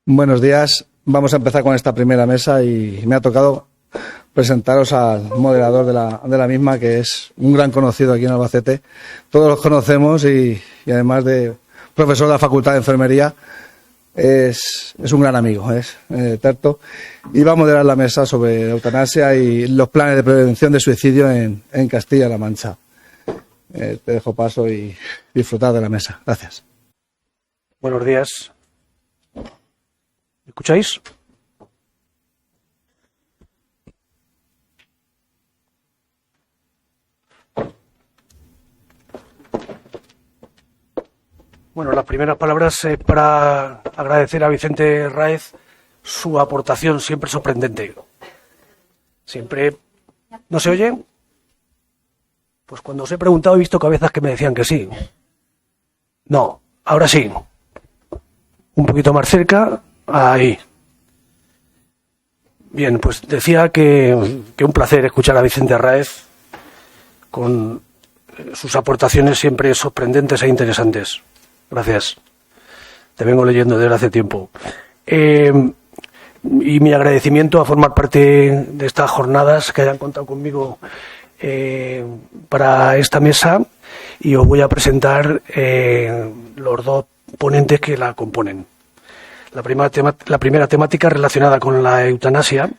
Buenos días. Vamos a empezar con esta primera mesa y me ha tocado presentaros al moderador de la misma, que es un gran conocido aquí en Albacete. Todos los conocemos y además de profesor de la Facultad de Enfermería, es un gran amigo, es Terto. Y va a moderar la mesa sobre eutanasia y los planes de prevención de suicidio en Castilla-La Mancha. Te dejo paso y disfrutar de la mesa. Gracias. Buenos días. ¿Me escucháis? Bueno, las primeras palabras para agradecer a Vicente Ráez su aportación siempre sorprendente. Siempre... ¿No se oye? Pues cuando os he preguntado he visto cabezas que me decían que sí. No, ahora sí. Un poquito más cerca. Ahí. Bien, pues decía que un placer escuchar a Vicente Ráez con sus aportaciones siempre sorprendentes e interesantes. Gracias. Te vengo leyendo desde hace tiempo. Y mi agradecimiento a formar parte de estas jornadas, que hayan contado conmigo para esta mesa, y os voy a presentar los dos ponentes que la componen. La primera temática relacionada con la eutanasia.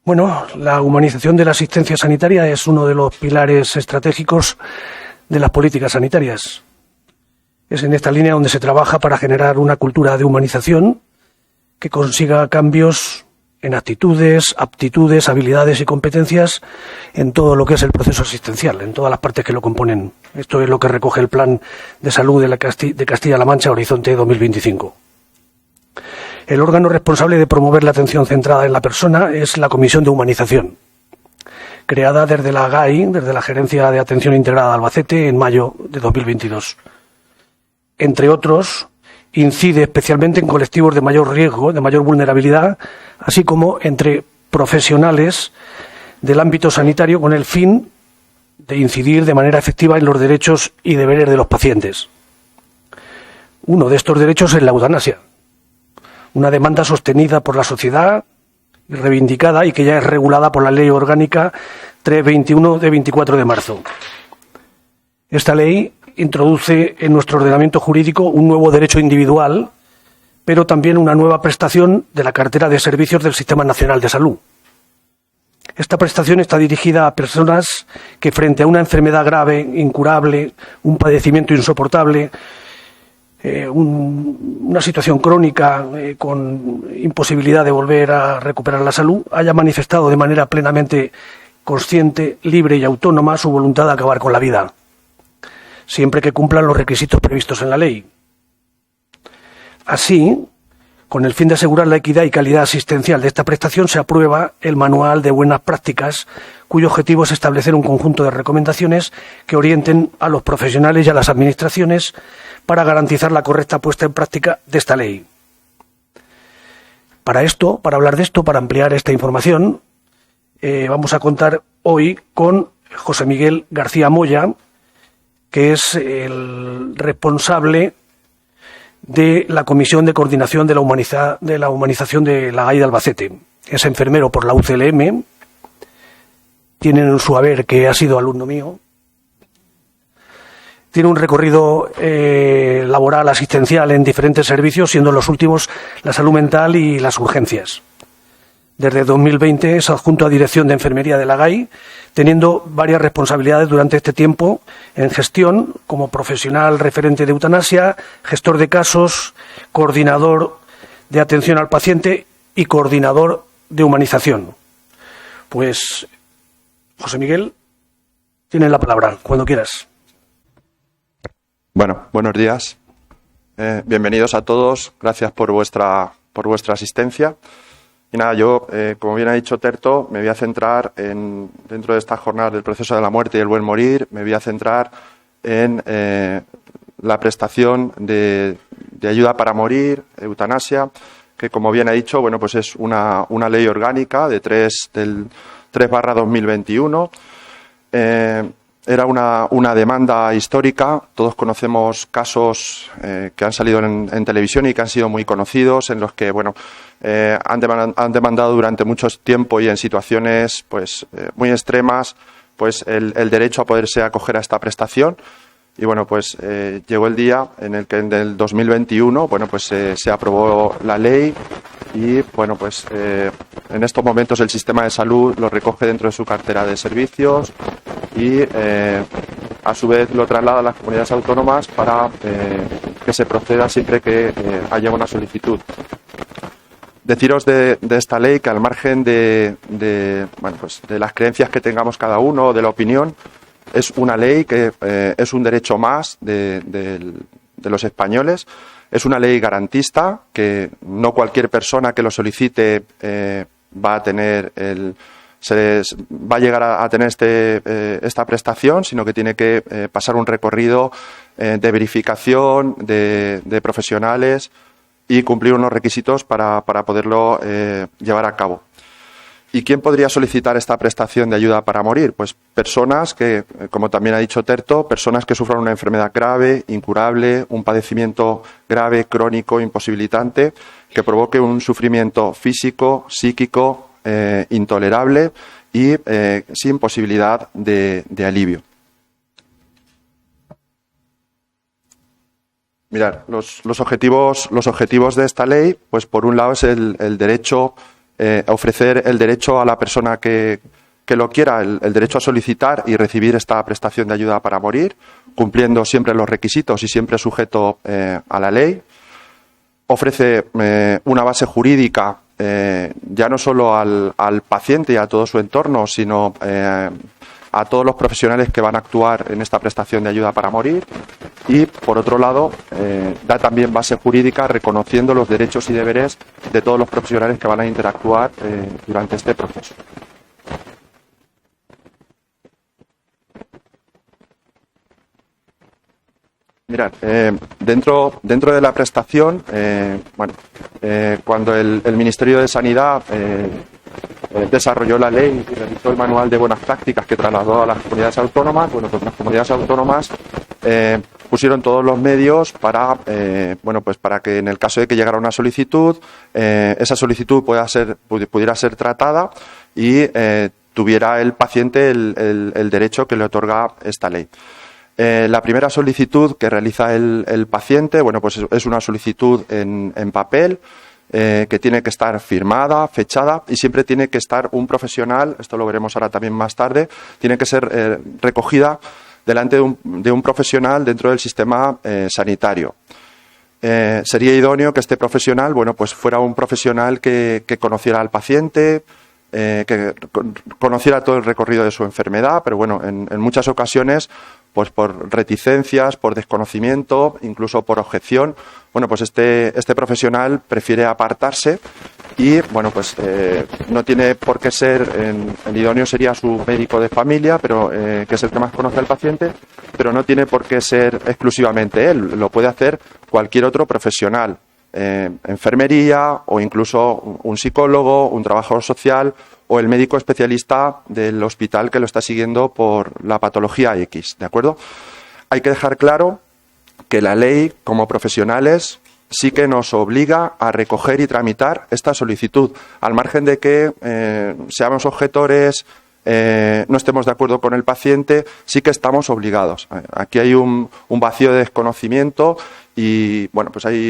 Bueno, la humanización de la asistencia sanitaria es uno de los pilares estratégicos de las políticas sanitarias. Es en esta línea donde se trabaja para generar una cultura de humanización que consiga cambios en actitudes, aptitudes, habilidades y competencias en todo lo que es el proceso asistencial, en todas las partes que lo componen. Esto es lo que recoge el Plan de Salud de Castilla-La Mancha Horizonte 2025. El órgano responsable de promover la atención centrada en la persona es la Comisión de Humanización, creada desde la GAI, desde la Gerencia de Atención Integrada de Albacete, en mayo de 2022. Entre otros, incide especialmente en colectivos de mayor riesgo, de mayor vulnerabilidad, así como entre profesionales del ámbito sanitario, con el fin de incidir de manera efectiva en los derechos y deberes de los pacientes. Uno de estos derechos es la eutanasia, una demanda sostenida por la sociedad y reivindicada, y que ya es regulada por la Ley Orgánica 321 de 24 de marzo. Esta ley introduce en nuestro ordenamiento jurídico un nuevo derecho individual, pero también una nueva prestación de la cartera de servicios del Sistema Nacional de Salud. Esta prestación está dirigida a personas que, frente a una enfermedad grave, incurable, un padecimiento insoportable, una situación crónica con imposibilidad de volver a recuperar la salud, haya manifestado de manera plenamente consciente, libre y autónoma su voluntad de acabar con la vida, siempre que cumplan los requisitos previstos en la ley. Así, con el fin de asegurar la equidad y calidad asistencial de esta prestación, se aprueba el Manual de Buenas Prácticas, cuyo objetivo es establecer un conjunto de recomendaciones que orienten a los profesionales y a las administraciones para garantizar la correcta puesta en práctica de esta ley. Para hablar de esto, para ampliar esta información, vamos a contar hoy con José Miguel García Moya, que es el responsable de la Comisión de Coordinación de la Humanización de la GAI de Albacete. Es enfermero por la UCLM, tiene en su haber que ha sido alumno mío, tiene un recorrido laboral asistencial en diferentes servicios, siendo los últimos la salud mental y las urgencias. Desde 2020 es adjunto a Dirección de Enfermería de la GAI, teniendo varias responsabilidades durante este tiempo en gestión, como profesional referente de eutanasia, gestor de casos, coordinador de atención al paciente y coordinador de humanización. Pues, José Miguel, tienes la palabra, cuando quieras. Bueno, buenos días. Bienvenidos a todos. Gracias por vuestra asistencia. Y nada, yo, como bien ha dicho Terto, me voy a centrar dentro de estas jornadas del proceso de la muerte y el buen morir, me voy a centrar en la prestación de ayuda para morir, eutanasia, que como bien ha dicho, bueno, pues es una ley orgánica del 3/2021, era una demanda histórica. Todos conocemos casos que han salido en televisión y que han sido muy conocidos, en los que han demandado durante mucho tiempo y en situaciones muy extremas el derecho a poderse acoger a esta prestación. Y llegó el día en el que en el 2021 se aprobó la ley y en estos momentos el sistema de salud lo recoge dentro de su cartera de servicios y a su vez lo traslada a las comunidades autónomas para que se proceda siempre que haya una solicitud. Deciros de esta ley que, al margen de las creencias que tengamos cada uno, de la opinión, es una ley que es un derecho más de los españoles. Es una ley garantista que no cualquier persona que lo solicite va a llegar a tener esta prestación, sino que tiene que pasar un recorrido de verificación de profesionales y cumplir unos requisitos para poderlo llevar a cabo. ¿Y quién podría solicitar esta prestación de ayuda para morir? Pues personas que, como también ha dicho Terto, personas que sufran una enfermedad grave, incurable, un padecimiento grave, crónico, imposibilitante, que provoque un sufrimiento físico, psíquico, intolerable y sin posibilidad de alivio. Mirad, los objetivos de esta ley, pues por un lado es el derecho, ofrecer el derecho a la persona que lo quiera, el derecho a solicitar y recibir esta prestación de ayuda para morir, cumpliendo siempre los requisitos y siempre sujeto a la ley. Ofrece una base jurídica ya no solo al paciente y a todo su entorno, sino a todos los profesionales que van a actuar en esta prestación de ayuda para morir. Y, por otro lado, da también base jurídica reconociendo los derechos y deberes de todos los profesionales que van a interactuar durante este proceso. Mirad, dentro de la prestación, cuando el Ministerio de Sanidad desarrolló la ley y realizó el manual de buenas prácticas que trasladó a las comunidades autónomas, las comunidades autónomas pusieron todos los medios para que en el caso de que llegara una solicitud, esa solicitud pudiera ser tratada y tuviera el paciente el derecho que le otorga esta ley. La primera solicitud que realiza el paciente, es una solicitud en papel, que tiene que estar firmada, fechada, y siempre tiene que estar un profesional, esto lo veremos ahora también más tarde, tiene que ser recogida delante de un profesional dentro del sistema sanitario. Sería idóneo que este profesional, fuera un profesional que conociera al paciente, que conociera todo el recorrido de su enfermedad, pero en muchas ocasiones, pues por reticencias, por desconocimiento, incluso por objeción, este profesional prefiere apartarse y, no tiene por qué ser, el idóneo sería su médico de familia, pero que es el que más conoce al paciente, pero no tiene por qué ser exclusivamente él, lo puede hacer cualquier otro profesional, enfermería o incluso un psicólogo, un trabajador social o el médico especialista del hospital que lo está siguiendo por la patología X, ¿de acuerdo? Hay que dejar claro que la ley, como profesionales, sí que nos obliga a recoger y tramitar esta solicitud, al margen de que seamos objetores, no estemos de acuerdo con el paciente, sí que estamos obligados. Aquí hay un vacío de desconocimiento y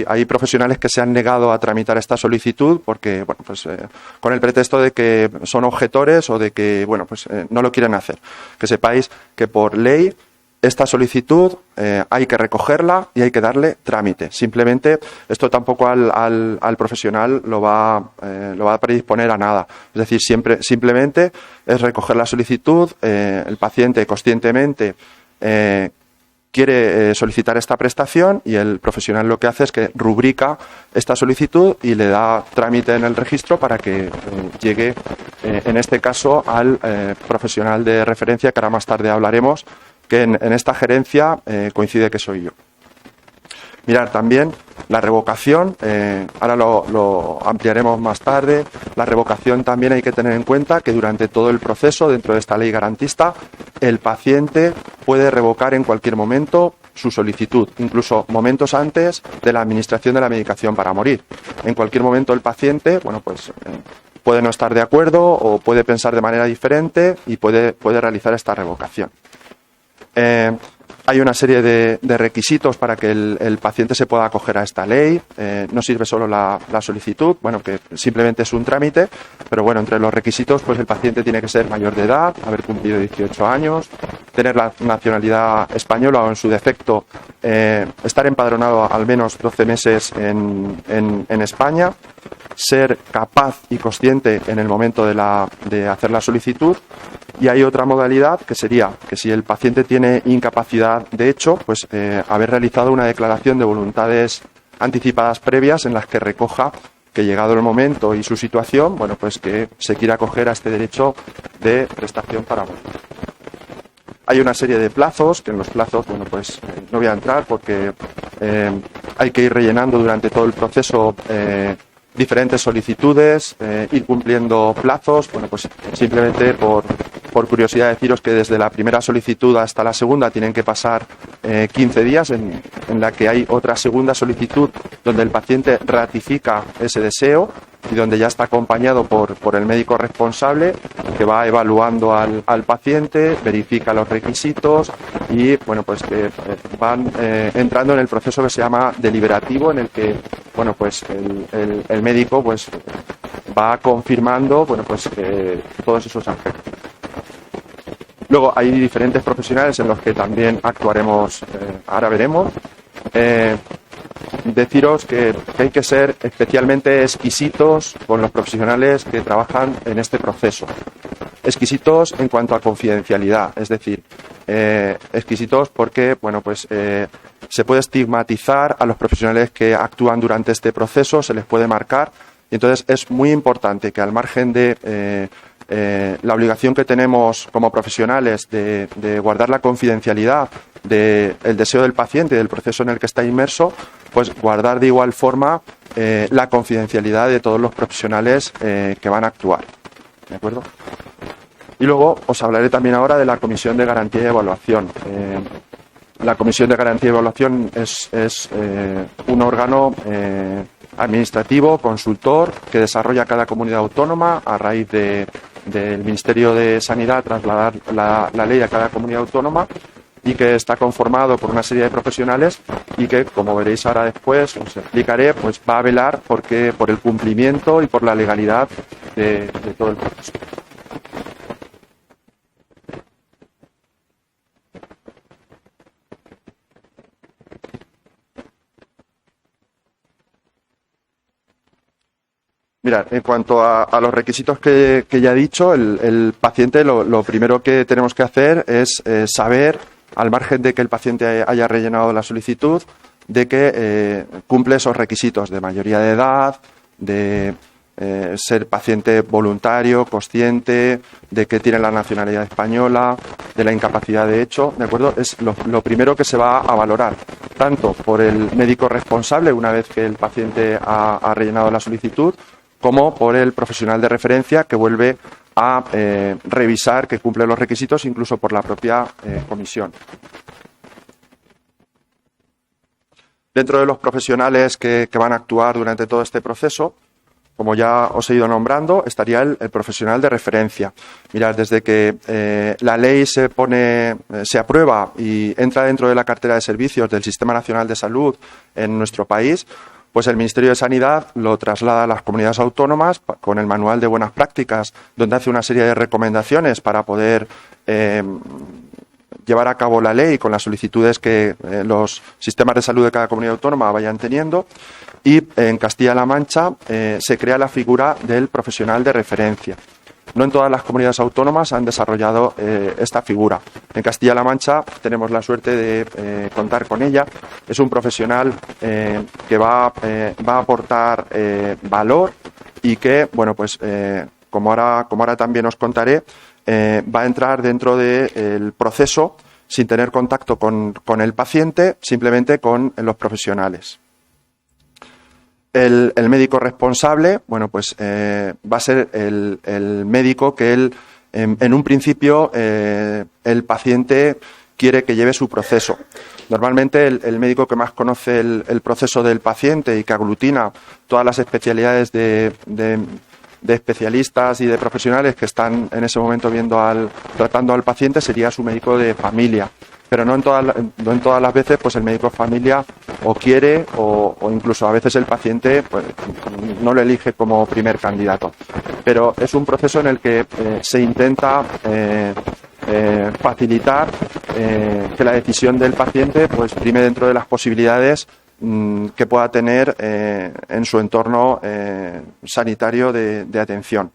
hay profesionales que se han negado a tramitar esta solicitud porque con el pretexto de que son objetores o de que no lo quieren hacer. Que sepáis que por ley esta solicitud hay que recogerla y hay que darle trámite. Simplemente esto tampoco al profesional lo va a predisponer a nada. Es decir, simplemente es recoger la solicitud, el paciente conscientemente quiere solicitar esta prestación y el profesional lo que hace es que rubrica esta solicitud y le da trámite en el registro para que llegue, en este caso, al profesional de referencia, que ahora más tarde hablaremos, que en esta gerencia coincide que soy yo. Mirar también la revocación, ahora lo ampliaremos más tarde. La revocación también hay que tener en cuenta que durante todo el proceso, dentro de esta ley garantista, el paciente puede revocar en cualquier momento su solicitud, incluso momentos antes de la administración de la medicación para morir. En cualquier momento el paciente, puede no estar de acuerdo o puede pensar de manera diferente y puede realizar esta revocación. Hay una serie de requisitos para que el paciente se pueda acoger a esta ley. No sirve solo la solicitud, que simplemente es un trámite, pero entre los requisitos, pues el paciente tiene que ser mayor de edad, haber cumplido 18 años, tener la nacionalidad española o, en su defecto, estar empadronado al menos 12 meses en España, ser capaz y consciente en el momento de hacer la solicitud. Y hay otra modalidad que sería que si el paciente tiene incapacidad de hecho, pues haber realizado una declaración de voluntades anticipadas previas en las que recoja que, llegado el momento y su situación, que se quiera acoger a este derecho de prestación para morir. Hay una serie de plazos, que en los plazos, no voy a entrar porque hay que ir rellenando durante todo el proceso diferentes solicitudes, ir cumpliendo plazos. Simplemente por curiosidad deciros que desde la primera solicitud hasta la segunda tienen que pasar 15 días en la que hay otra segunda solicitud donde el paciente ratifica ese deseo y donde ya está acompañado por el médico responsable, que va evaluando al paciente, verifica los requisitos y que van entrando en el proceso que se llama deliberativo, en el que el médico va confirmando todos esos aspectos. Luego hay diferentes profesionales en los que también actuaremos, ahora veremos. Deciros que hay que ser especialmente exquisitos con los profesionales que trabajan en este proceso. Exquisitos en cuanto a confidencialidad, es decir, exquisitos porque se puede estigmatizar a los profesionales que actúan durante este proceso, se les puede marcar, y entonces es muy importante que, al margen de la obligación que tenemos como profesionales de guardar la confidencialidad del deseo del paciente y del proceso en el que está inmerso, pues guardar de igual forma la confidencialidad de todos los profesionales que van a actuar. ¿De acuerdo? Y luego os hablaré también ahora de la Comisión de Garantía y Evaluación. La Comisión de Garantía y Evaluación es un órgano administrativo, consultor, que desarrolla cada comunidad autónoma a raíz del Ministerio de Sanidad trasladar la ley a cada comunidad autónoma, y que está conformado por una serie de profesionales y que, como veréis ahora después, os explicaré, va a velar por el cumplimiento y por la legalidad de todo el proceso. Mirad, en cuanto a los requisitos que ya he dicho, el paciente lo primero que tenemos que hacer es saber, al margen de que el paciente haya rellenado la solicitud, de que cumple esos requisitos de mayoría de edad, de ser paciente voluntario, consciente, de que tiene la nacionalidad española, de la incapacidad de hecho, ¿de acuerdo? Es lo primero que se va a valorar, tanto por el médico responsable, una vez que el paciente ha rellenado la solicitud, como por el profesional de referencia, que vuelve a revisar que cumple los requisitos, incluso por la propia comisión. Dentro de los profesionales que van a actuar durante todo este proceso, como ya os he ido nombrando, estaría el profesional de referencia. Mirad, desde que la ley se aprueba y entra dentro de la cartera de servicios del Sistema Nacional de Salud en nuestro país, pues el Ministerio de Sanidad lo traslada a las comunidades autónomas con el manual de buenas prácticas, donde hace una serie de recomendaciones para poder llevar a cabo la ley con las solicitudes que los sistemas de salud de cada comunidad autónoma vayan teniendo. Y en Castilla-La Mancha se crea la figura del profesional de referencia. No en todas las comunidades autónomas han desarrollado esta figura. En Castilla-La Mancha tenemos la suerte de contar con ella. Es un profesional que va a aportar valor y que, como ahora también os contaré, va a entrar dentro del proceso sin tener contacto con el paciente, simplemente con los profesionales. El médico responsable, bueno, pues va a ser el médico que él, en un principio, el paciente quiere que lleve su proceso. Normalmente el médico que más conoce el proceso del paciente y que aglutina todas las especialidades de especialistas y de profesionales que están en ese momento tratando al paciente sería su médico de familia. Pero no en todas las veces pues el médico de familia o quiere o incluso a veces el paciente pues, no lo elige como primer candidato. Pero es un proceso en el que se intenta facilitar que la decisión del paciente pues prime dentro de las posibilidades que pueda tener en su entorno sanitario de atención.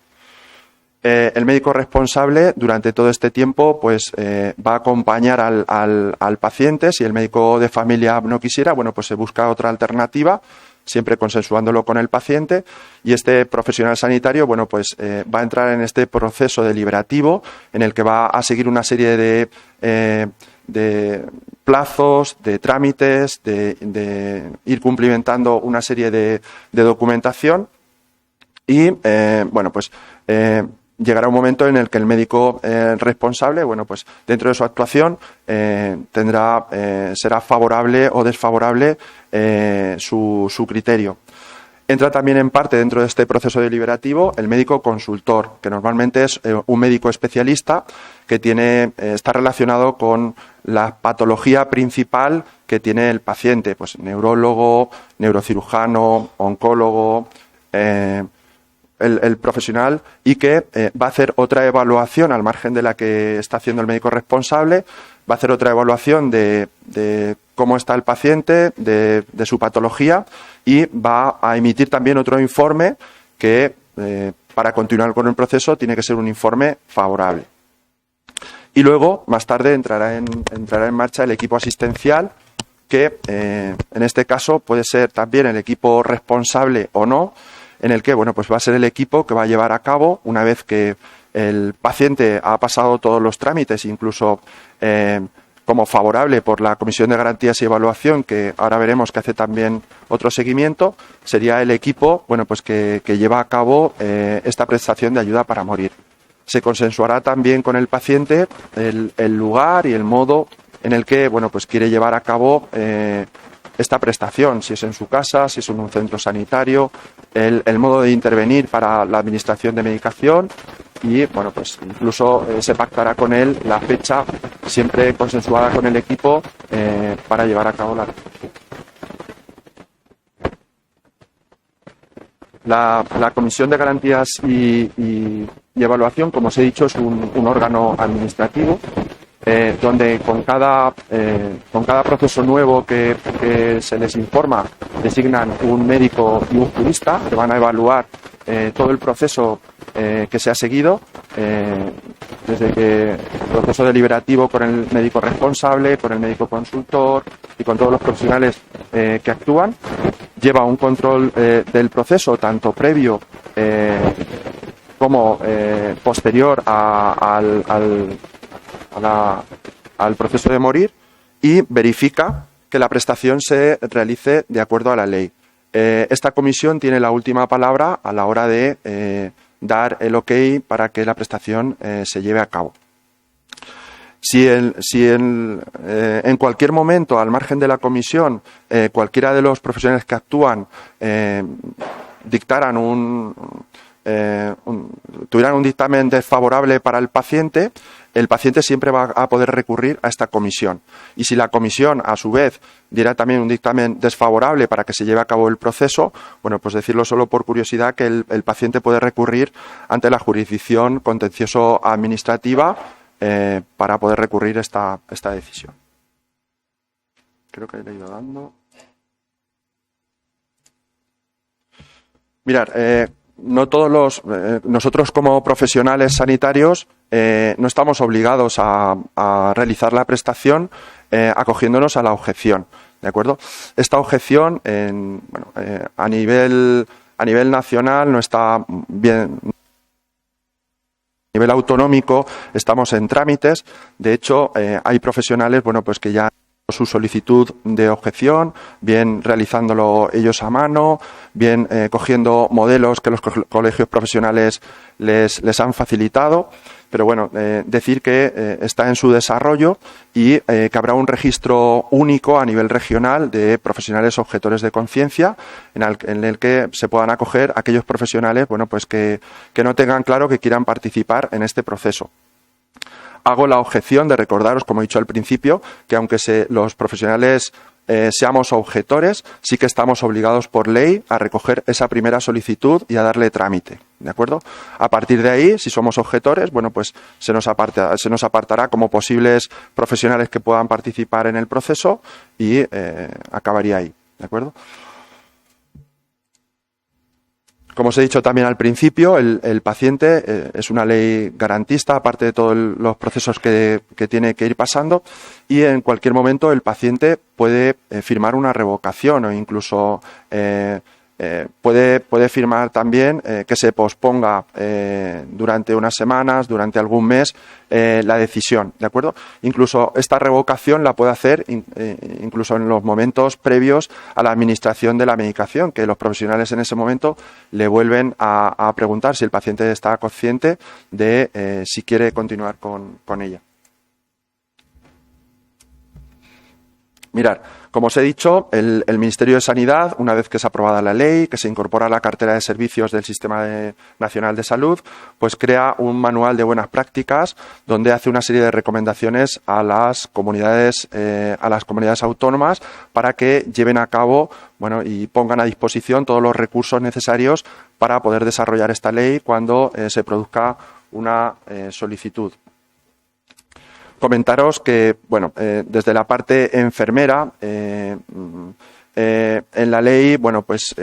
El médico responsable durante todo este tiempo pues va a acompañar al paciente. Si el médico de familia no quisiera, bueno, pues se busca otra alternativa, siempre consensuándolo con el paciente, y este profesional sanitario, bueno, pues va a entrar en este proceso deliberativo en el que va a seguir una serie de plazos, de trámites, de ir cumplimentando una serie de documentación y, bueno, pues llegará un momento en el que el médico responsable, bueno, pues dentro de su actuación será favorable o desfavorable su criterio. Entra también en parte dentro de este proceso deliberativo el médico consultor, que normalmente es un médico especialista que está relacionado con la patología principal que tiene el paciente, pues neurólogo, neurocirujano, oncólogo, el profesional, y que va a hacer otra evaluación al margen de la que está haciendo el médico responsable, va a hacer otra evaluación de cómo está el paciente, de su patología, y va a emitir también otro informe que para continuar con el proceso tiene que ser un informe favorable. Y luego, más tarde, entrará en marcha el equipo asistencial, que en este caso puede ser también el equipo responsable o no, en el que, bueno, pues va a ser el equipo que va a llevar a cabo, una vez que el paciente ha pasado todos los trámites, incluso como favorable por la Comisión de Garantías y Evaluación, que ahora veremos que hace también otro seguimiento, sería el equipo, bueno, pues que lleva a cabo esta prestación de ayuda para morir. Se consensuará también con el paciente el lugar y el modo en el que, bueno, pues quiere llevar a cabo esta prestación, si es en su casa, si es en un centro sanitario, el modo de intervenir para la administración de medicación y, bueno, pues incluso se pactará con él la fecha, siempre consensuada con el equipo, para llevar a cabo la Comisión de Garantías y Evaluación, como os he dicho, es un órgano administrativo donde con cada proceso nuevo que se les informa designan un médico y un jurista que van a evaluar todo el proceso que se ha seguido, desde que el proceso deliberativo con el médico responsable, con el médico consultor y con todos los profesionales que actúan. Lleva un control del proceso tanto previo como posterior al proceso de morir, y verifica que la prestación se realice de acuerdo a la ley. Esta comisión tiene la última palabra a la hora de dar el ok para que la prestación se lleve a cabo. Si en cualquier momento, al margen de la comisión, cualquiera de los profesionales que actúan dictaran tuvieran un dictamen desfavorable para el paciente siempre va a poder recurrir a esta comisión. Y si la comisión, a su vez, diera también un dictamen desfavorable para que se lleve a cabo el proceso, bueno, pues decirlo solo por curiosidad, que el paciente puede recurrir ante la jurisdicción contencioso-administrativa para poder recurrir esta decisión. Creo que le he ido dando. Mirad, no todos nosotros como profesionales sanitarios no estamos obligados a realizar la prestación acogiéndonos a la objeción, ¿de acuerdo? Esta objeción a nivel nacional no está bien nivel autonómico estamos en trámites. De hecho, hay profesionales, bueno, pues que ya su solicitud de objeción, bien realizándolo ellos a mano, bien cogiendo modelos que los colegios profesionales les han facilitado. Pero bueno, decir que está en su desarrollo y que habrá un registro único a nivel regional de profesionales objetores de conciencia en el que se puedan acoger aquellos profesionales, bueno, pues que no tengan claro que quieran participar en este proceso. Hago la objeción de recordaros, como he dicho al principio, que aunque los profesionales seamos objetores, sí que estamos obligados por ley a recoger esa primera solicitud y a darle trámite, ¿de acuerdo? A partir de ahí, si somos objetores, bueno, pues se nos apartará como posibles profesionales que puedan participar en el proceso y acabaría ahí, ¿de acuerdo? Como os he dicho también al principio, el paciente es una ley garantista, aparte de todos los procesos que tiene que ir pasando, y en cualquier momento el paciente puede firmar una revocación o incluso puede firmar también que se posponga durante unas semanas, durante algún mes, la decisión, ¿de acuerdo? Incluso esta revocación la puede hacer incluso en los momentos previos a la administración de la medicación, que los profesionales en ese momento le vuelven a preguntar si el paciente está consciente de si quiere continuar con ella. Mirad, como os he dicho, el Ministerio de Sanidad, una vez que es aprobada la ley, que se incorpora a la cartera de servicios del Sistema Nacional de Salud, pues crea un manual de buenas prácticas donde hace una serie de recomendaciones a las comunidades autónomas para que lleven a cabo, bueno, y pongan a disposición todos los recursos necesarios para poder desarrollar esta ley cuando se produzca una solicitud. Comentaros que, bueno, desde la parte enfermera, en la ley, bueno, pues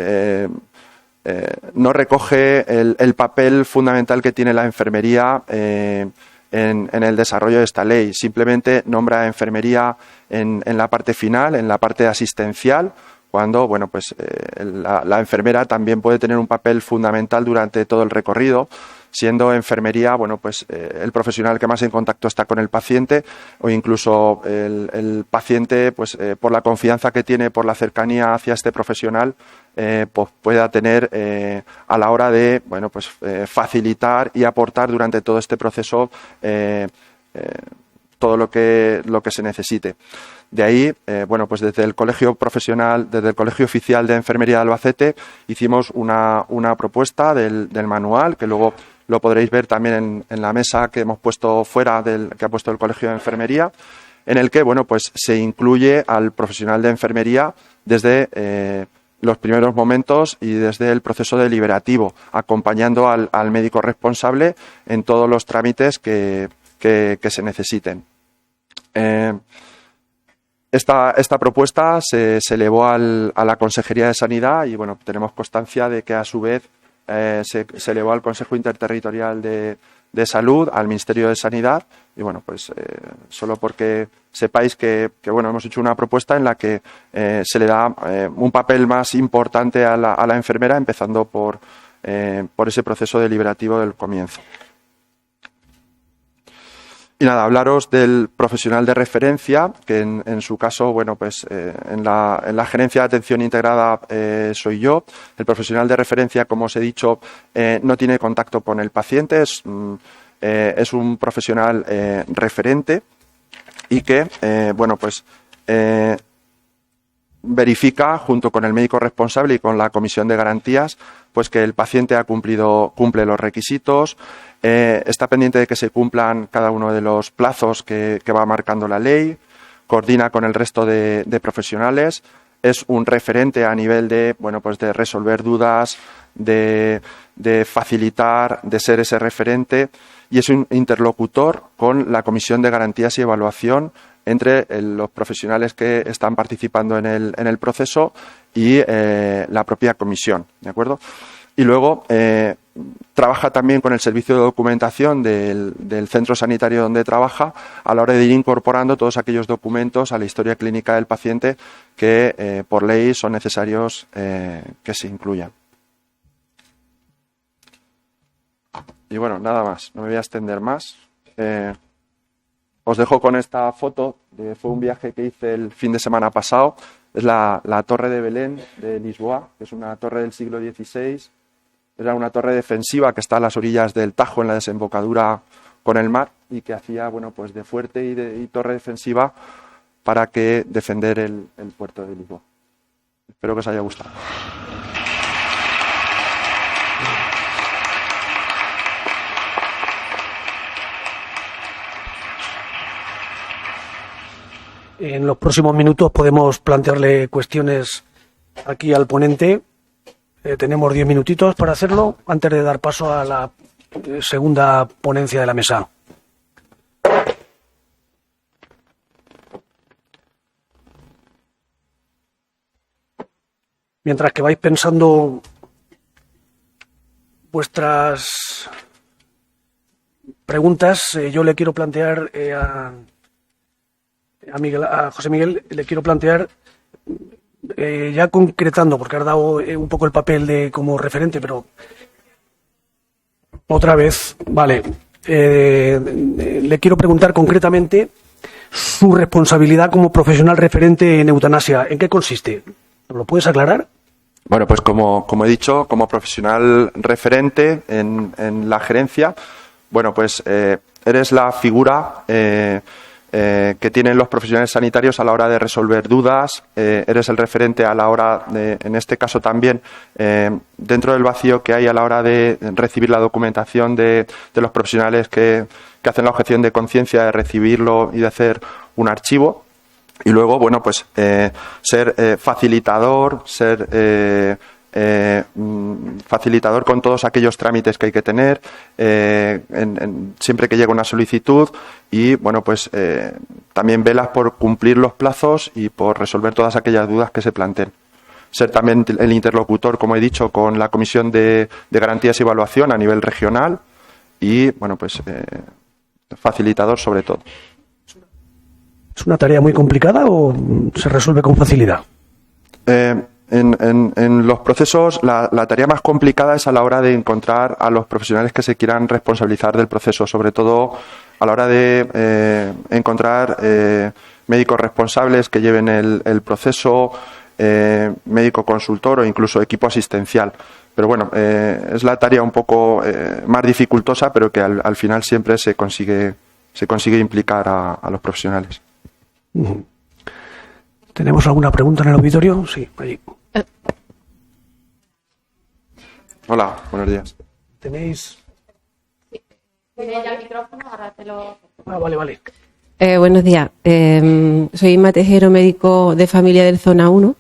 no recoge el papel fundamental que tiene la enfermería en el desarrollo de esta ley. Simplemente nombra a enfermería en la parte final, en la parte asistencial, cuando, bueno, pues la enfermera también puede tener un papel fundamental durante todo el recorrido, siendo enfermería, bueno, pues el profesional que más en contacto está con el paciente, o incluso el paciente, pues por la confianza que tiene, por la cercanía hacia este profesional, pues pueda tener a la hora de, bueno, pues facilitar y aportar durante todo este proceso todo lo que se necesite. De ahí, bueno, pues desde el Colegio Profesional, desde el Colegio Oficial de Enfermería de Albacete, hicimos una propuesta del manual, que luego lo podréis ver también en la mesa que hemos puesto fuera, que ha puesto el Colegio de Enfermería, en el que, bueno, pues se incluye al profesional de enfermería desde los primeros momentos y desde el proceso deliberativo, acompañando al médico responsable en todos los trámites que se necesiten. Esta propuesta se elevó a la Consejería de Sanidad y, bueno, tenemos constancia de que a su vez se elevó al Consejo Interterritorial de Salud, al Ministerio de Sanidad y, bueno, pues solo porque sepáis que bueno, hemos hecho una propuesta en la que se le da un papel más importante a la enfermera, empezando por ese proceso deliberativo del comienzo. Y nada, hablaros del profesional de referencia, que en su caso, bueno, pues en la gerencia de atención integrada soy yo. El profesional de referencia, como os he dicho, no tiene contacto con el paciente, es un profesional referente y que, bueno, pues verifica junto con el médico responsable y con la comisión de garantías, pues que el paciente cumple los requisitos. Está pendiente de que se cumplan cada uno de los plazos que va marcando la ley, coordina con el resto de profesionales, es un referente a nivel de, bueno, pues de resolver dudas, de facilitar, de ser ese referente, y es un interlocutor con la Comisión de Garantías y Evaluación entre los profesionales que están participando en el proceso y la propia comisión, ¿de acuerdo? Y luego trabaja también con el servicio de documentación del centro sanitario donde trabaja a la hora de ir incorporando todos aquellos documentos a la historia clínica del paciente que por ley son necesarios que se incluyan. Y bueno, nada más, no me voy a extender más. Os dejo con esta foto, fue un viaje que hice el fin de semana pasado. Es la Torre de Belén de Lisboa, que es una torre del siglo XVI. Era una torre defensiva que está a las orillas del Tajo, en la desembocadura con el mar, y que hacía, bueno, pues de fuerte y torre defensiva para que defender el puerto de Lisboa. Espero que os haya gustado. En los próximos minutos podemos plantearle cuestiones aquí al ponente. Tenemos 10 minutitos para hacerlo antes de dar paso a la segunda ponencia de la mesa. Mientras que vais pensando vuestras preguntas, yo le quiero plantear a José Miguel, le quiero plantear, ya concretando, porque has dado un poco el papel de como referente, pero otra vez, vale, le quiero preguntar concretamente su responsabilidad como profesional referente en eutanasia. ¿En qué consiste? ¿Nos lo puedes aclarar? Bueno, pues como he dicho, como profesional referente en la gerencia, bueno, pues eres la figura que tienen los profesionales sanitarios a la hora de resolver dudas, eres el referente a la hora de, en este caso también, dentro del vacío que hay a la hora de recibir la documentación de los profesionales que hacen la objeción de conciencia, de recibirlo y de hacer un archivo. Y luego, bueno, pues ser facilitador, facilitador con todos aquellos trámites que hay que tener siempre que llega una solicitud, y bueno, pues también velas por cumplir los plazos y por resolver todas aquellas dudas que se planteen. Ser también el interlocutor, como he dicho, con la Comisión de Garantías y Evaluación a nivel regional, y bueno, pues facilitador sobre todo. ¿Es una tarea muy complicada o se resuelve con facilidad? En los procesos, la tarea más complicada es a la hora de encontrar a los profesionales que se quieran responsabilizar del proceso, sobre todo a la hora de encontrar médicos responsables que lleven el proceso, médico consultor o incluso equipo asistencial. Pero bueno, es la tarea un poco más dificultosa, pero que al final siempre se consigue implicar a los profesionales. ¿Tenemos alguna pregunta en el auditorio? Sí, allí. Hola, buenos días. ¿Tenéis? Tiene ya el micrófono, ahora te lo... Vale. Buenos días. Soy Inma Tejero, médico de familia del Zona 1,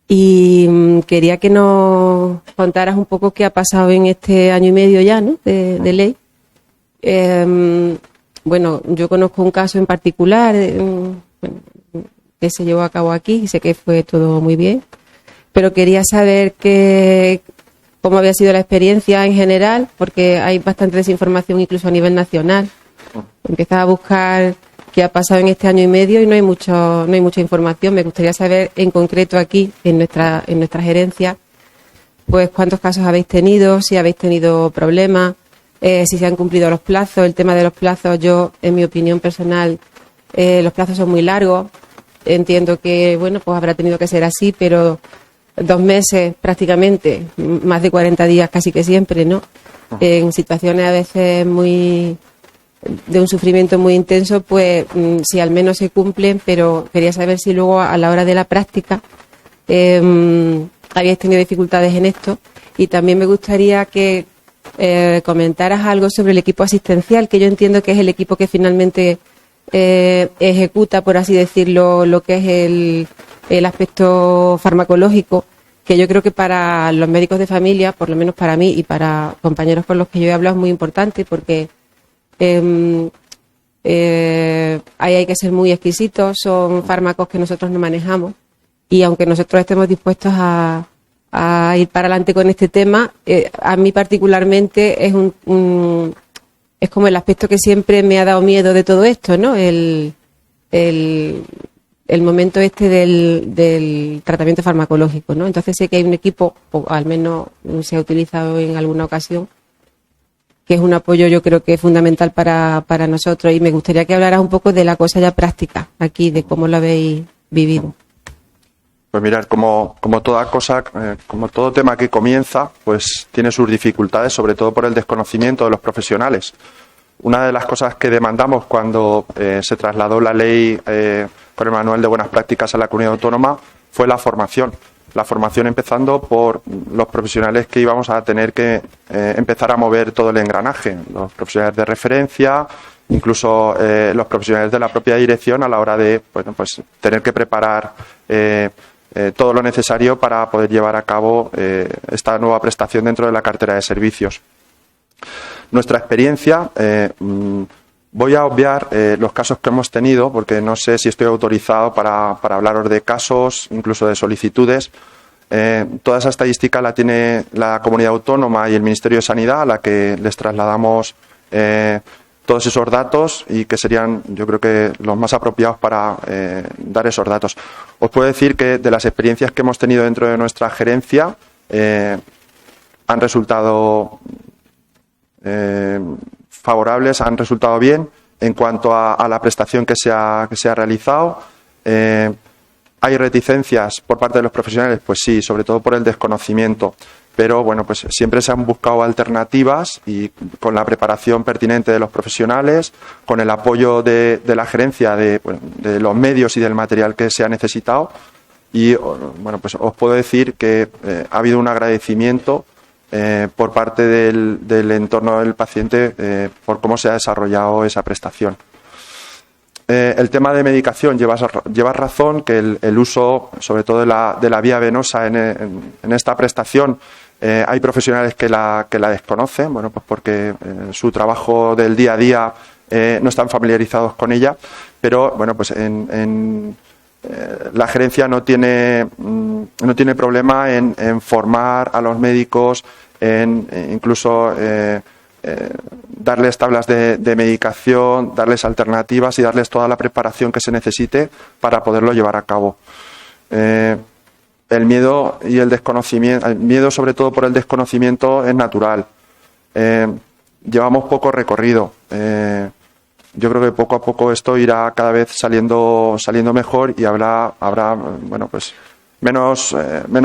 y quería que nos contaras un poco qué ha pasado en este año y medio ya, ¿no?, de ley. Bueno, yo conozco un caso en particular que se llevó a cabo aquí y sé que fue todo muy bien, pero quería saber cómo había sido la experiencia en general, porque hay bastante desinformación incluso a nivel nacional. Empezaba a buscar qué ha pasado en este año y medio y no hay mucha información. Me gustaría saber en concreto aquí, en nuestra gerencia, pues cuántos casos habéis tenido, si habéis tenido problemas, si se han cumplido los plazos. El tema de los plazos, yo, en mi opinión personal, los plazos son muy largos. Entiendo que, bueno, pues habrá tenido que ser así, pero 2 meses prácticamente, más de 40 días casi que siempre, ¿no? En situaciones a veces de un sufrimiento muy intenso, pues si al menos se cumplen, pero quería saber si luego a la hora de la práctica habíais tenido dificultades en esto. Y también me gustaría que comentaras algo sobre el equipo asistencial, que yo entiendo que es el equipo que finalmente ejecuta, por así decirlo, lo que es el aspecto farmacológico, que yo creo que para los médicos de familia, por lo menos para mí y para compañeros con los que yo he hablado, es muy importante, porque ahí hay que ser muy exquisitos. Son fármacos que nosotros no manejamos, y aunque nosotros estemos dispuestos a ir para adelante con este tema, a mí particularmente es es como el aspecto que siempre me ha dado miedo de todo esto, ¿no? El momento del tratamiento farmacológico, ¿no? Entonces sé que hay un equipo, o al menos se ha utilizado en alguna ocasión, que es un apoyo yo creo que es fundamental para nosotros. Y me gustaría que hablaras un poco de la cosa ya práctica aquí, de cómo lo habéis vivido. Pues mirad, como toda cosa, como todo tema que comienza, pues tiene sus dificultades, sobre todo por el desconocimiento de los profesionales. Una de las cosas que demandamos cuando se trasladó la ley con el Manual de Buenas Prácticas a la Comunidad Autónoma fue la formación. La formación empezando por los profesionales que íbamos a tener que empezar a mover todo el engranaje, los profesionales de referencia, incluso los profesionales de la propia dirección a la hora de pues tener que preparar todo lo necesario para poder llevar a cabo esta nueva prestación dentro de la cartera de servicios. Nuestra experiencia, voy a obviar los casos que hemos tenido, porque no sé si estoy autorizado para hablaros de casos, incluso de solicitudes. Toda esa estadística la tiene la Comunidad Autónoma y el Ministerio de Sanidad, a la que les trasladamos todos esos datos y que serían, yo creo que, los más apropiados para dar esos datos. Os puedo decir que de las experiencias que hemos tenido dentro de nuestra gerencia han resultado favorables, han resultado bien en cuanto a la prestación que se ha realizado. ¿Hay reticencias por parte de los profesionales? Pues sí, sobre todo por el desconocimiento. Pero bueno, pues siempre se han buscado alternativas y con la preparación pertinente de los profesionales, con el apoyo de la gerencia, de los medios y del material que se ha necesitado. Y bueno, pues os puedo decir que ha habido un agradecimiento por parte del entorno del paciente por cómo se ha desarrollado esa prestación. El tema de medicación, llevas razón que el uso, sobre todo de la vía venosa en esta prestación, hay profesionales que la desconocen, bueno, pues porque su trabajo del día a día no están familiarizados con ella, pero bueno, pues la gerencia no tiene problema en formar a los médicos, en incluso darles tablas de medicación, darles alternativas y darles toda la preparación que se necesite para poderlo llevar a cabo. El miedo y el desconocimiento, el miedo sobre todo por el desconocimiento, es natural. Llevamos poco recorrido. Yo creo que poco a poco esto irá cada vez saliendo mejor y habrá bueno, pues menos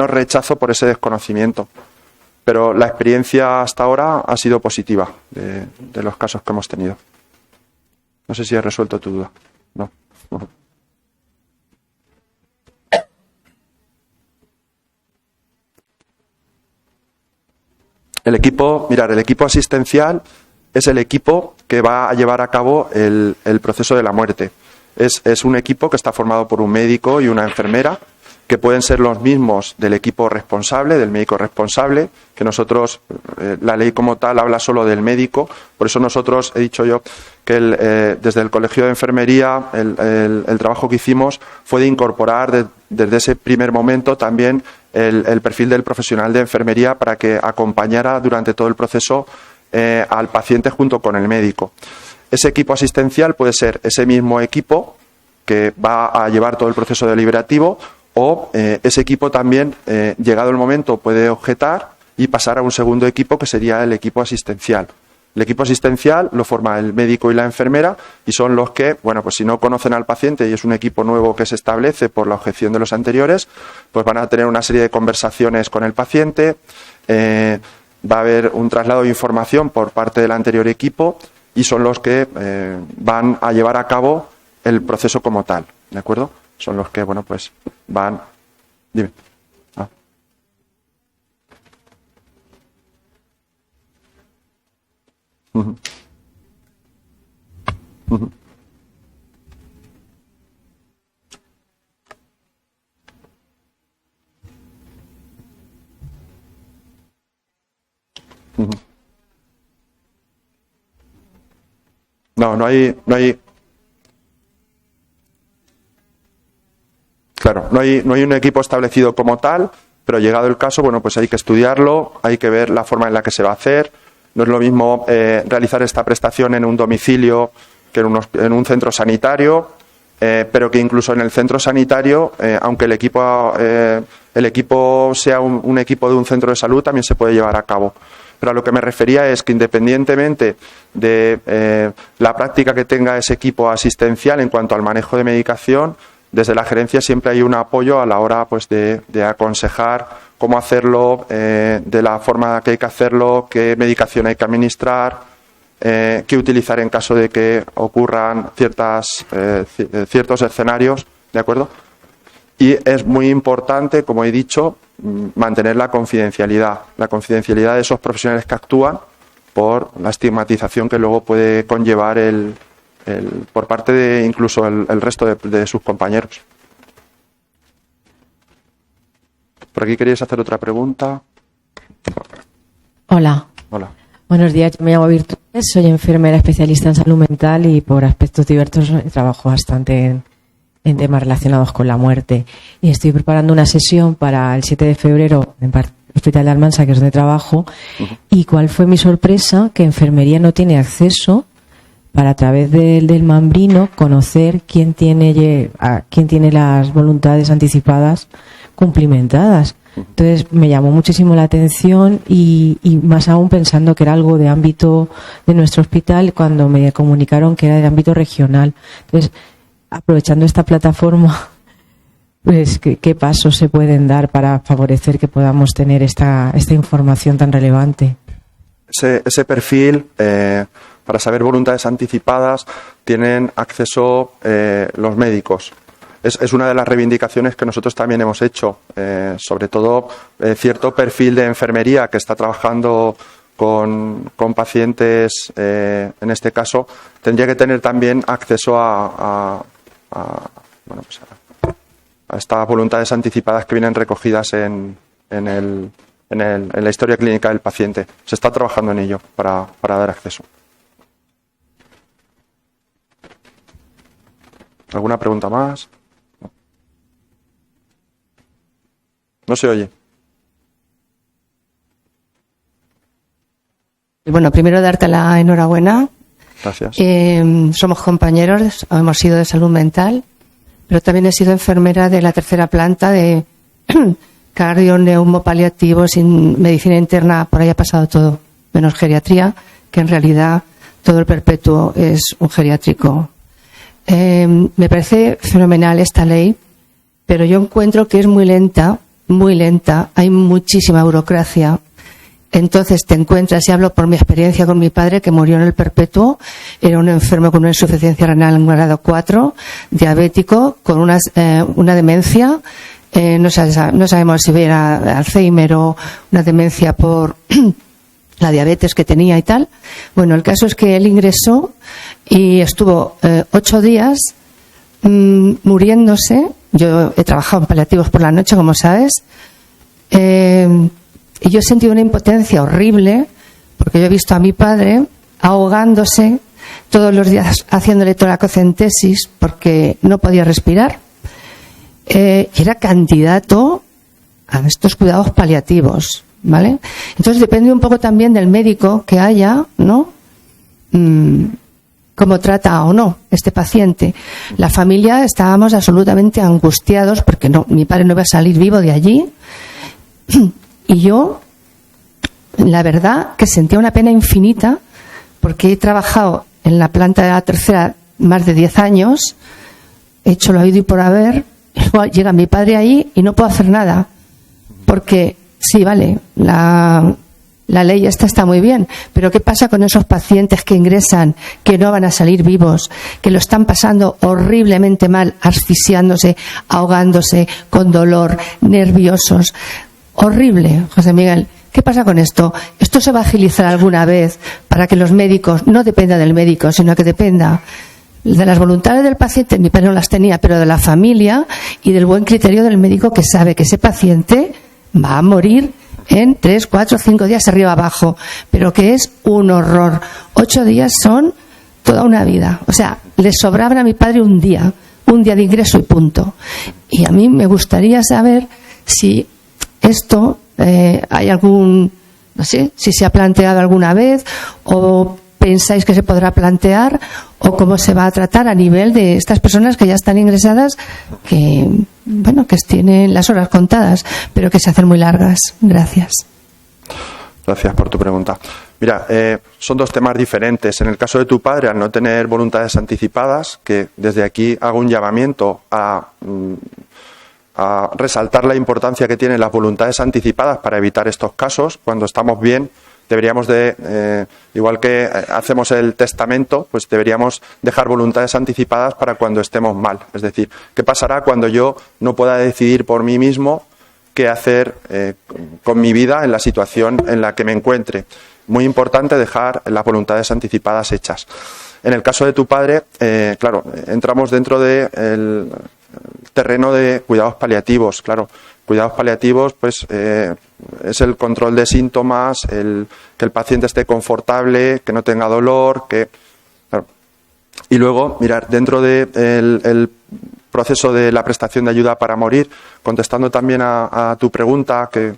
rechazo por ese desconocimiento. Pero la experiencia hasta ahora ha sido positiva de los casos que hemos tenido. No sé si he resuelto tu duda. No. El equipo asistencial es el equipo que va a llevar a cabo el proceso de la muerte. Es un equipo que está formado por un médico y una enfermera, que pueden ser los mismos del equipo responsable, del médico responsable, que nosotros, la ley como tal habla solo del médico, por eso nosotros, he dicho yo, que desde el Colegio de Enfermería el trabajo que hicimos fue de incorporar desde ese primer momento también el perfil del profesional de enfermería para que acompañara durante todo el proceso al paciente junto con el médico. Ese equipo asistencial puede ser ese mismo equipo que va a llevar todo el proceso deliberativo, o ese equipo también, llegado el momento, puede objetar y pasar a un segundo equipo que sería el equipo asistencial. El equipo asistencial lo forma el médico y la enfermera y son los que, bueno, pues si no conocen al paciente y es un equipo nuevo que se establece por la objeción de los anteriores, pues van a tener una serie de conversaciones con el paciente, va a haber un traslado de información por parte del anterior equipo y son los que van a llevar a cabo el proceso como tal, ¿de acuerdo? Son los que, bueno, pues van... Dime. Ah. Uh-huh. Uh-huh. Uh-huh. No hay... Claro, no hay un equipo establecido como tal, pero llegado el caso, bueno, pues hay que estudiarlo, hay que ver la forma en la que se va a hacer. No es lo mismo realizar esta prestación en un domicilio que en un centro sanitario, pero que incluso en el centro sanitario, aunque el equipo sea un equipo de un centro de salud, también se puede llevar a cabo. Pero a lo que me refería es que independientemente de la práctica que tenga ese equipo asistencial en cuanto al manejo de medicación, desde la gerencia siempre hay un apoyo a la hora pues de aconsejar cómo hacerlo, de la forma que hay que hacerlo, qué medicación hay que administrar, qué utilizar en caso de que ocurran ciertos escenarios, ¿de acuerdo? Y es muy importante, como he dicho, mantener la confidencialidad de esos profesionales que actúan por la estigmatización que luego puede conllevar por parte de incluso el resto de sus compañeros. ¿Por aquí queríais hacer otra pregunta? Hola. Hola. Buenos días, me llamo Virtudes, soy enfermera especialista en salud mental y por aspectos diversos trabajo bastante en temas relacionados con la muerte. Y estoy preparando una sesión para el 7 de febrero en el Hospital de Almansa, que es donde trabajo. Y cuál fue mi sorpresa, que enfermería no tiene acceso para a través del mambrino conocer quién tiene las voluntades anticipadas cumplimentadas. Entonces me llamó muchísimo la atención y más aún pensando que era algo de ámbito de nuestro hospital cuando me comunicaron que era de ámbito regional. Entonces, aprovechando esta plataforma, pues ¿qué pasos se pueden dar para favorecer que podamos tener esta información tan relevante? Ese perfil, para saber voluntades anticipadas, tienen acceso los médicos. Es una de las reivindicaciones que nosotros también hemos hecho, sobre todo cierto perfil de enfermería que está trabajando con pacientes, en este caso, tendría que tener también acceso a estas voluntades anticipadas que vienen recogidas en la historia clínica del paciente. Se está trabajando en ello para dar acceso. ¿Alguna pregunta más? No se oye. Bueno, primero darte la enhorabuena. Gracias. Somos compañeros, hemos sido de salud mental, pero también he sido enfermera de la tercera planta de cardio, neumopaliativo, sin medicina interna, por ahí ha pasado todo, menos geriatría, que en realidad todo el perpetuo es un geriátrico. Me parece fenomenal esta ley, pero yo encuentro que es muy lenta, hay muchísima burocracia. Entonces te encuentras, y hablo por mi experiencia con mi padre, que murió en el perpetuo, era un enfermo con una insuficiencia renal en grado 4, diabético, con una demencia, no sabemos si era Alzheimer o una demencia por la diabetes que tenía y tal. Bueno, el caso es que él ingresó y estuvo 8 días muriéndose. Yo he trabajado en paliativos por la noche, como sabes. Y yo he sentido una impotencia horrible, porque yo he visto a mi padre ahogándose todos los días, haciéndole toracocentesis porque no podía respirar. Y era candidato a estos cuidados paliativos, ¿vale? Entonces depende un poco también del médico que haya, ¿no? Cómo trata o no este paciente. La familia estábamos absolutamente angustiados porque mi padre no iba a salir vivo de allí. Y yo, la verdad, que sentía una pena infinita porque he trabajado en la planta de la tercera más de 10 años, he hecho lo habido y por haber, y luego llega mi padre ahí y no puedo hacer nada. Porque, sí, vale, la ley esta está muy bien, pero ¿qué pasa con esos pacientes que ingresan, que no van a salir vivos, que lo están pasando horriblemente mal, asfixiándose, ahogándose, con dolor, nerviosos? Horrible, José Miguel. ¿Qué pasa con esto? ¿Esto se va a agilizar alguna vez para que los médicos, no dependa del médico, sino que dependa de las voluntades del paciente? Mi padre no las tenía, pero de la familia y del buen criterio del médico, que sabe que ese paciente va a morir en 3, 4, 5 días arriba abajo, pero que es un horror. 8 días son toda una vida. O sea, le sobraba a mi padre un día de ingreso y punto. Y a mí me gustaría saber si esto hay algún, no sé, si se ha planteado alguna vez o pensáis que se podrá plantear o cómo se va a tratar a nivel de estas personas que ya están ingresadas, que bueno, que tienen las horas contadas, pero que se hacen muy largas. Gracias. Gracias por tu pregunta. Mira, son dos temas diferentes. En el caso de tu padre, al no tener voluntades anticipadas, que desde aquí hago un llamamiento a resaltar la importancia que tienen las voluntades anticipadas para evitar estos casos. Cuando estamos bien, deberíamos de, igual que hacemos el testamento, pues deberíamos dejar voluntades anticipadas para cuando estemos mal. Es decir, ¿qué pasará cuando yo no pueda decidir por mí mismo qué hacer con mi vida en la situación en la que me encuentre? Muy importante dejar las voluntades anticipadas hechas. En el caso de tu padre, claro, entramos dentro del terreno de cuidados paliativos. Claro, cuidados paliativos pues es el control de síntomas, que el paciente esté confortable, que no tenga dolor, claro. Y luego, mirar, dentro del proceso de la prestación de ayuda para morir, contestando también a tu pregunta, que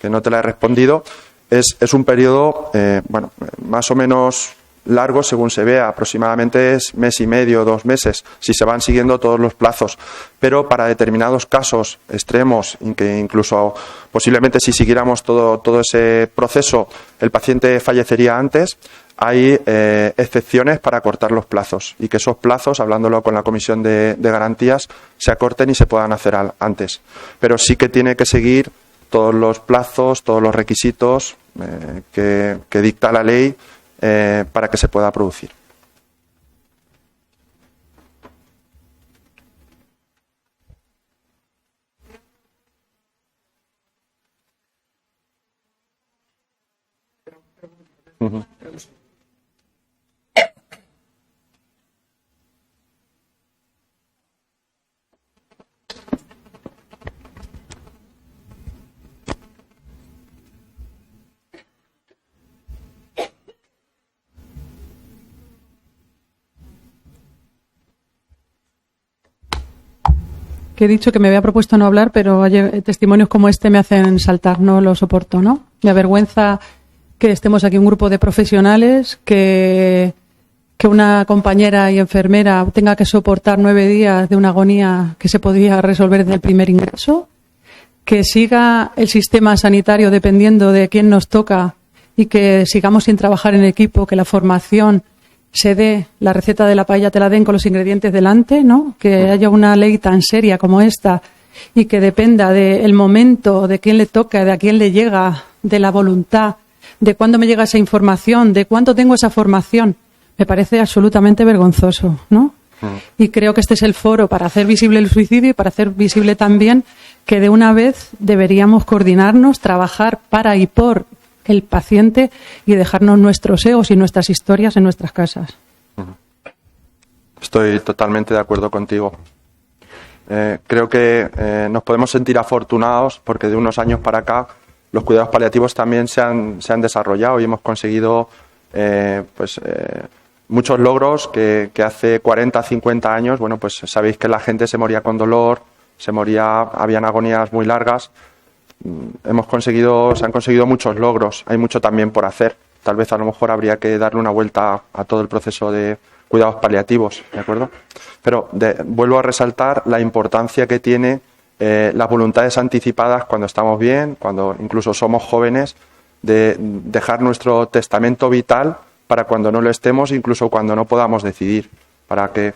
no te la he respondido, es un periodo, más o menos largo según se vea, aproximadamente es mes y medio, 2 meses, si se van siguiendo todos los plazos. Pero para determinados casos extremos, que incluso posiblemente si siguiéramos todo ese proceso, el paciente fallecería antes, hay excepciones para acortar los plazos y que esos plazos, hablándolo con la Comisión de Garantías, se acorten y se puedan hacer antes. Pero sí que tiene que seguir todos los plazos, todos los requisitos que dicta la ley para que se pueda producir. Uh-huh. Que he dicho que me había propuesto no hablar, pero testimonios como este me hacen saltar, no lo soporto, ¿no? Me avergüenza que estemos aquí un grupo de profesionales, que una compañera y enfermera tenga que soportar 9 días de una agonía que se podía resolver desde el primer ingreso, que siga el sistema sanitario dependiendo de quién nos toca y que sigamos sin trabajar en equipo, que la formación se dé, la receta de la paella te la den con los ingredientes delante, ¿no? Que haya una ley tan seria como esta y que dependa del momento, de quién le toca, de a quién le llega, de la voluntad, de cuándo me llega esa información, de cuánto tengo esa formación. Me parece absolutamente vergonzoso, ¿no? Y creo que este es el foro para hacer visible el suicidio y para hacer visible también que de una vez deberíamos coordinarnos, trabajar para y por el paciente y dejarnos nuestros egos y nuestras historias en nuestras casas. Estoy totalmente de acuerdo contigo. Creo que nos podemos sentir afortunados porque de unos años para acá los cuidados paliativos también se han desarrollado y hemos conseguido muchos logros que hace 40, 50 años, bueno, pues sabéis que la gente se moría con dolor, habían agonías muy largas. Se han conseguido muchos logros, hay mucho también por hacer. Tal vez a lo mejor habría que darle una vuelta a todo el proceso de cuidados paliativos, ¿de acuerdo? Pero vuelvo a resaltar la importancia que tiene las voluntades anticipadas cuando estamos bien, cuando incluso somos jóvenes, de dejar nuestro testamento vital para cuando no lo estemos, incluso cuando no podamos decidir, para que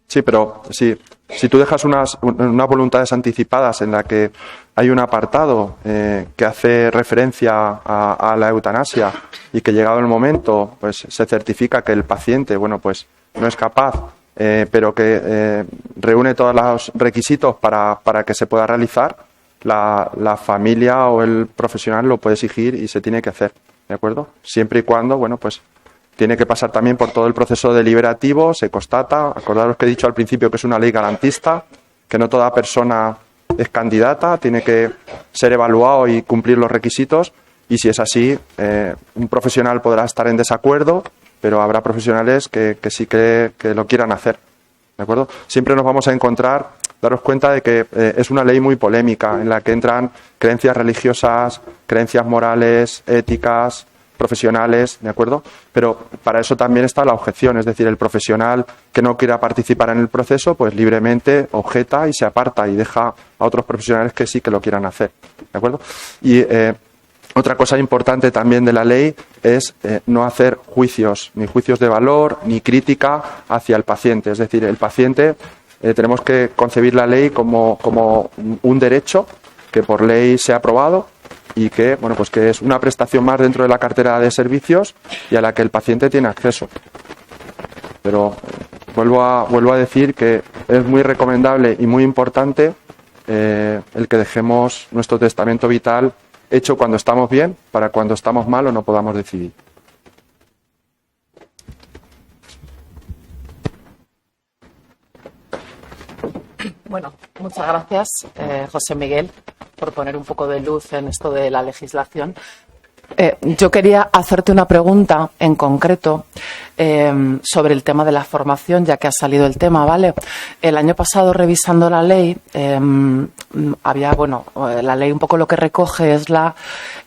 sí, pero si tú dejas unas voluntades anticipadas en la que hay un apartado que hace referencia a la eutanasia y que llegado el momento pues se certifica que el paciente pues no es capaz, pero que reúne todos los requisitos para que se pueda realizar, la familia o el profesional lo puede exigir y se tiene que hacer, ¿de acuerdo? Siempre y cuando, pues tiene que pasar también por todo el proceso deliberativo, se constata. Acordaros que he dicho al principio que es una ley garantista, que no toda persona es candidata, tiene que ser evaluado y cumplir los requisitos. Y si es así, un profesional podrá estar en desacuerdo, pero habrá profesionales que sí que lo quieran hacer, ¿de acuerdo? Siempre nos vamos a encontrar, daros cuenta de que es una ley muy polémica, en la que entran creencias religiosas, creencias morales, éticas, profesionales, ¿de acuerdo? Pero para eso también está la objeción, es decir, el profesional que no quiera participar en el proceso, pues libremente objeta y se aparta y deja a otros profesionales que sí que lo quieran hacer, ¿de acuerdo? Y otra cosa importante también de la ley es no hacer juicios, ni juicios de valor, ni crítica hacia el paciente. Es decir, el paciente tenemos que concebir la ley como un derecho que por ley se ha aprobado y que, bueno, pues que es una prestación más dentro de la cartera de servicios y a la que el paciente tiene acceso. Pero vuelvo a decir que es muy recomendable y muy importante el que dejemos nuestro testamento vital hecho cuando estamos bien, para cuando estamos mal o no podamos decidir. Bueno, muchas gracias, José Miguel, por poner un poco de luz en esto de la legislación. Yo quería hacerte una pregunta en concreto sobre el tema de la formación, ya que ha salido el tema, ¿vale? El año pasado, revisando la ley, la ley un poco lo que recoge es la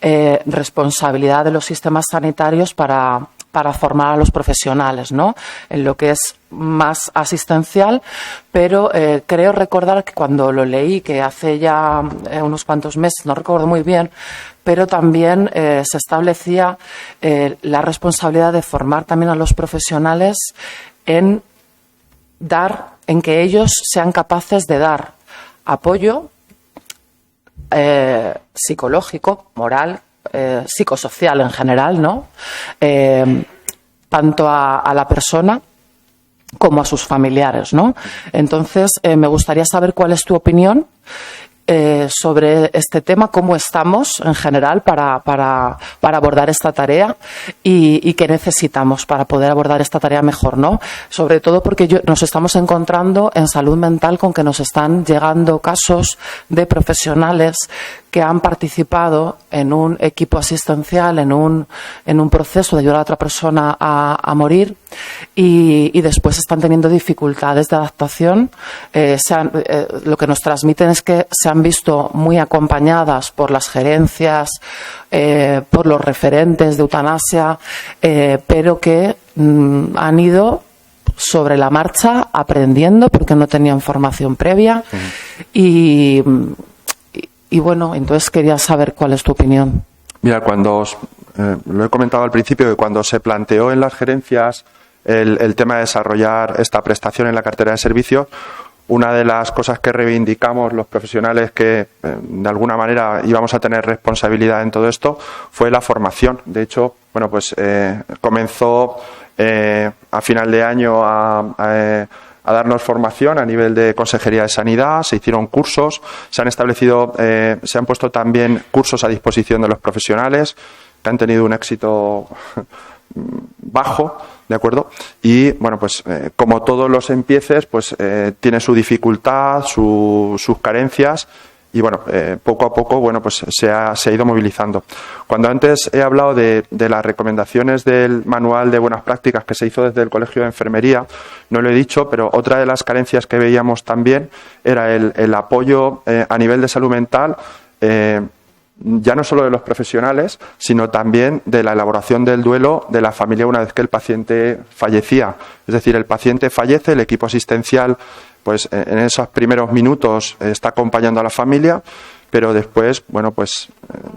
responsabilidad de los sistemas sanitarios para formar a los profesionales, ¿no? En lo que es más asistencial, pero creo recordar que cuando lo leí, que hace ya unos cuantos meses, no recuerdo muy bien, pero también se establecía la responsabilidad de formar también a los profesionales en que ellos sean capaces de dar apoyo psicológico, moral, psicosocial en general, ¿no? Tanto a la persona como a sus familiares, ¿no? Entonces, me gustaría saber cuál es tu opinión sobre este tema, cómo estamos en general para abordar esta tarea y qué necesitamos para poder abordar esta tarea mejor, ¿no? Sobre todo porque nos estamos encontrando en salud mental con que nos están llegando casos de profesionales que han participado en un equipo asistencial, en un proceso de ayudar a otra persona a morir y después están teniendo dificultades de adaptación. Lo que nos transmiten es que se han visto muy acompañadas por las gerencias, por los referentes de eutanasia, pero que han ido sobre la marcha aprendiendo porque no tenían formación previa y bueno, entonces quería saber cuál es tu opinión. Mira, lo he comentado al principio, que cuando se planteó en las gerencias el tema de desarrollar esta prestación en la cartera de servicios, una de las cosas que reivindicamos los profesionales que de alguna manera íbamos a tener responsabilidad en todo esto fue la formación. De hecho, bueno, pues comenzó a final de año a darnos formación a nivel de Consejería de Sanidad, se hicieron cursos, se han puesto también cursos a disposición de los profesionales que han tenido un éxito bajo, ¿de acuerdo? Y bueno, pues como todos los empieces, pues tiene su dificultad, sus carencias. Y bueno, poco a poco, bueno, pues se ha ido movilizando. Cuando antes he hablado de las recomendaciones del manual de buenas prácticas que se hizo desde el Colegio de Enfermería, no lo he dicho, pero otra de las carencias que veíamos también era el apoyo a nivel de salud mental, ya no solo de los profesionales, sino también de la elaboración del duelo de la familia una vez que el paciente fallecía. Es decir, el paciente fallece, el equipo asistencial pues en esos primeros minutos está acompañando a la familia, pero después, bueno, pues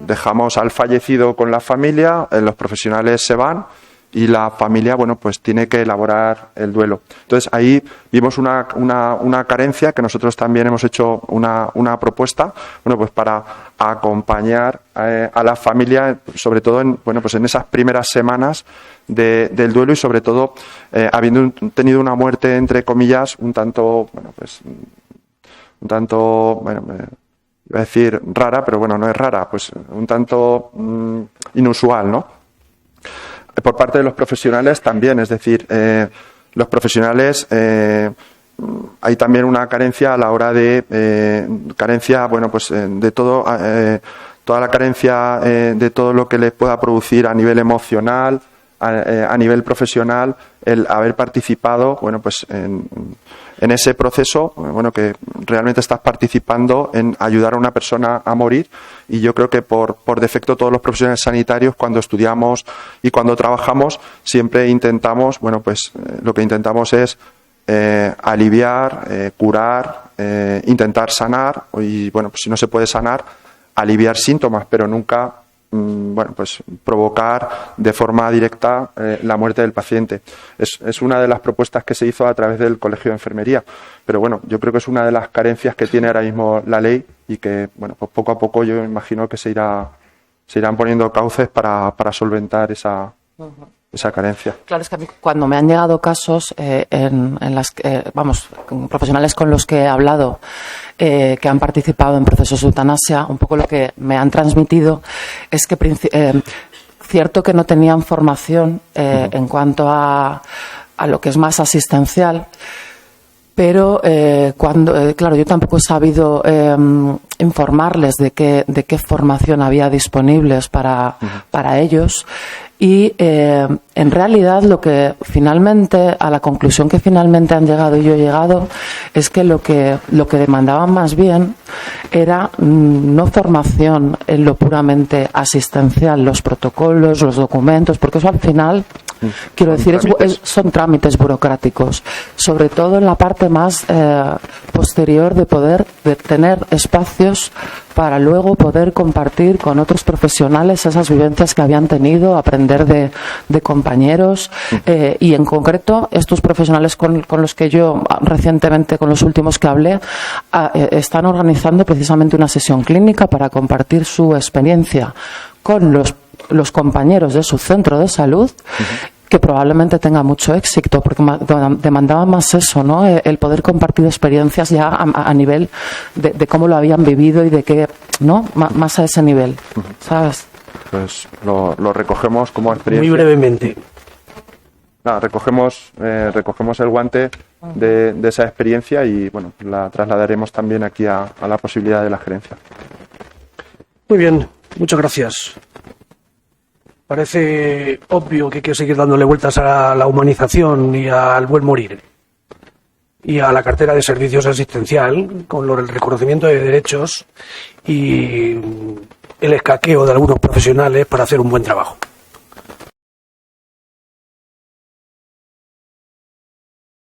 dejamos al fallecido con la familia, los profesionales se van y la familia, bueno, pues tiene que elaborar el duelo. Entonces ahí vimos una carencia que nosotros también hemos hecho una propuesta, bueno, pues para acompañar a la familia, sobre todo en esas primeras semanas del duelo y sobre todo habiendo tenido una muerte entre comillas un tanto iba a decir rara, pero bueno, no es rara, pues un tanto inusual, ¿no? Por parte de los profesionales también, es decir, los profesionales hay también una carencia a la hora de de todo, toda la carencia de todo lo que les pueda producir a nivel emocional, a nivel profesional el haber participado, bueno, pues en ese proceso, bueno, que realmente estás participando en ayudar a una persona a morir. Y yo creo que por defecto todos los profesionales sanitarios, cuando estudiamos y cuando trabajamos, siempre intentamos, bueno, pues lo que intentamos es aliviar, curar, intentar sanar, y bueno, pues si no se puede sanar, aliviar síntomas, pero nunca bueno, pues provocar de forma directa la muerte del paciente. Es una de las propuestas que se hizo a través del Colegio de Enfermería, pero bueno, yo creo que es una de las carencias que tiene ahora mismo la ley y que, bueno, pues poco a poco yo imagino que se irán poniendo cauces para solventar esa carencia. Claro, es que a mí, cuando me han llegado casos en las que, profesionales con los que he hablado que han participado en procesos de eutanasia, un poco lo que me han transmitido es que cierto que no tenían formación en cuanto a lo que es más asistencial, pero claro, yo tampoco he sabido informarles de qué formación había disponibles para ellos. Y en realidad a la conclusión que finalmente han llegado y yo he llegado es que lo que demandaban más bien era no formación en lo puramente asistencial, los protocolos, los documentos, porque eso al final, quiero decir, son trámites burocráticos, sobre todo en la parte más posterior de tener espacios para luego poder compartir con otros profesionales esas vivencias que habían tenido, aprender de compañeros y en concreto estos profesionales con los que yo recientemente, con los últimos que hablé, están organizando precisamente una sesión clínica para compartir su experiencia con los compañeros de su centro de salud, que probablemente tenga mucho éxito, porque demandaba más eso, ¿no? El poder compartir experiencias ya a nivel de cómo lo habían vivido y de qué, ¿no? Más a ese nivel, ¿sabes? Pues lo recogemos como experiencia. Muy brevemente. Nada, recogemos el guante de esa experiencia y bueno, la trasladaremos también aquí a la posibilidad de la gerencia. Muy bien, muchas gracias. Parece obvio que hay que seguir dándole vueltas a la humanización y al buen morir y a la cartera de servicios asistencial con el reconocimiento de derechos y el escaqueo de algunos profesionales para hacer un buen trabajo.